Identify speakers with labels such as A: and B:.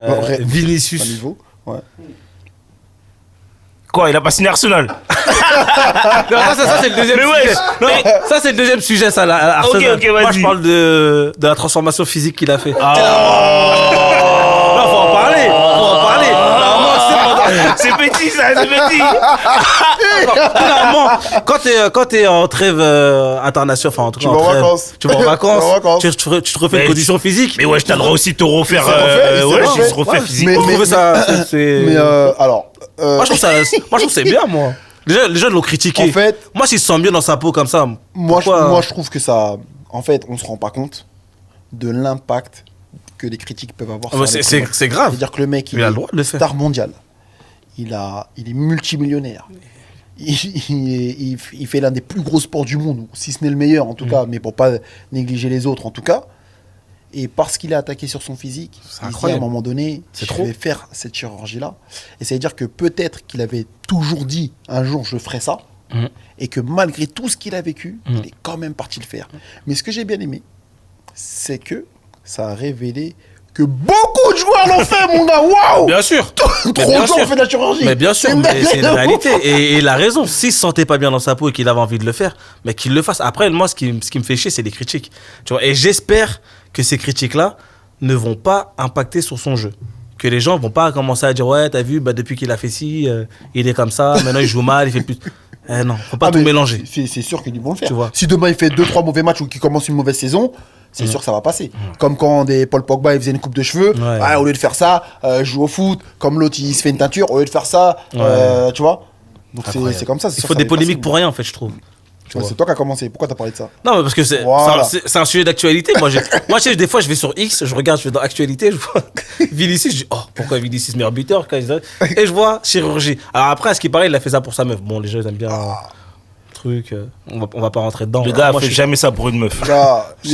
A: Vinicius.
B: Niveau. Ouais.
C: Quoi, il a pas signé Arsenal?
A: Non, ça c'est le deuxième
C: Mais
A: sujet.
C: ouais,
A: Non, ça c'est le deuxième sujet, ça, là, Arsenal.
C: Ok, vas-y.
A: Moi, je parle de la transformation physique qu'il a fait.
C: Ah.
A: Non, faut en parler.
C: C'est petit, ça, c'est petit.
A: Clairement, quand t'es en trêve internationale, enfin en tout cas
B: Tu vas en
A: trêve,
B: vacances.
A: tu vas en vacances,
B: Tu vas en vacances.
A: tu te refais
C: Mais
A: une condition physique.
C: Mais ouais, je t'as le droit aussi de te refaire.
B: Il s'est refait, il s'est
C: Ouais, je se
B: refait.
C: refait
A: Ouais,
C: physiquement.
A: Je trouve ça, c'est...
B: Mais alors.
A: Moi, je trouve que c'est bien, moi. Les gens l'ont critiqué.
B: En fait,
A: Moi, s'il se sent bien dans sa peau comme ça,
B: moi
A: pourquoi-
B: je trouve que ça. En fait, on se rend pas compte de l'impact que les critiques peuvent avoir.
A: Ah bah,
B: sur un
A: c'est
B: être humain.
A: c'est grave.
B: C'est-à-dire que le mec,
A: Il a le droit de le faire.
B: star mondial. Il est multimillionnaire. Il fait l'un des plus gros sports du monde, si ce n'est le meilleur en tout cas, mais pour pas négliger les autres en tout cas. Et parce qu'il est attaqué sur son physique, il se dit à un
A: incroyable.
B: moment donné,
A: C'est
B: je
A: trop.
B: vais faire cette chirurgie-là. Et ça veut dire que peut-être qu'il avait toujours dit un jour je ferai ça, et que malgré tout ce qu'il a vécu, il est quand même parti le faire. Mais ce que j'ai bien aimé, c'est que ça a révélé que beaucoup de joueurs l'ont fait, mon gars. Waouh!
A: Bien sûr.
B: Trop
A: Mais
B: de
A: bien
B: joueurs
A: sûr.
B: ont fait de la chirurgie.
A: Mais bien sûr, mais c'est une réalité. Et il a raison. S'il se sentait pas bien dans sa peau et qu'il avait envie de le faire, mais qu'il le fasse. Après, moi, ce qui me fait chier, c'est les critiques. Tu vois, et j'espère que ces critiques-là ne vont pas impacter sur son jeu. Que les gens vont pas commencer à dire ouais, t'as vu, bah, depuis qu'il a fait ci, il est comme ça, maintenant il joue mal, il fait plus. Non, faut pas tout
B: mais
A: mélanger.
B: C'est sûr qu'ils vont le faire.
A: Tu vois.
B: Si demain il fait 2-3 mauvais matchs ou qu'il commence une mauvaise saison, c'est sûr que ça va passer. Comme quand Paul Pogba il faisait une coupe de cheveux,
A: Ouais.
B: au lieu de faire ça, joue au foot. Comme l'autre il se fait une teinture, au lieu de faire ça, tu vois. Donc c'est comme ça.
A: Il faut des polémiques pour rien, en fait, je trouve.
B: Ouais, c'est toi qui as commencé. Pourquoi t'as parlé de ça?
A: Non, mais parce que
B: Voilà.
A: c'est un sujet d'actualité. Moi, tu sais, des fois, je vais sur X, je regarde, je vais dans Actualité, je vois Vinicius, je dis, oh, pourquoi Vinicius meilleur buteur? Et je vois chirurgie. Alors après, à ce qui paraît, il a fait ça pour sa meuf. Bon, les gens, ils aiment bien le truc. On va pas rentrer dedans.
C: Le gars
A: Moi,
C: fait
A: je suis-
C: jamais ça pour une meuf.
B: Là,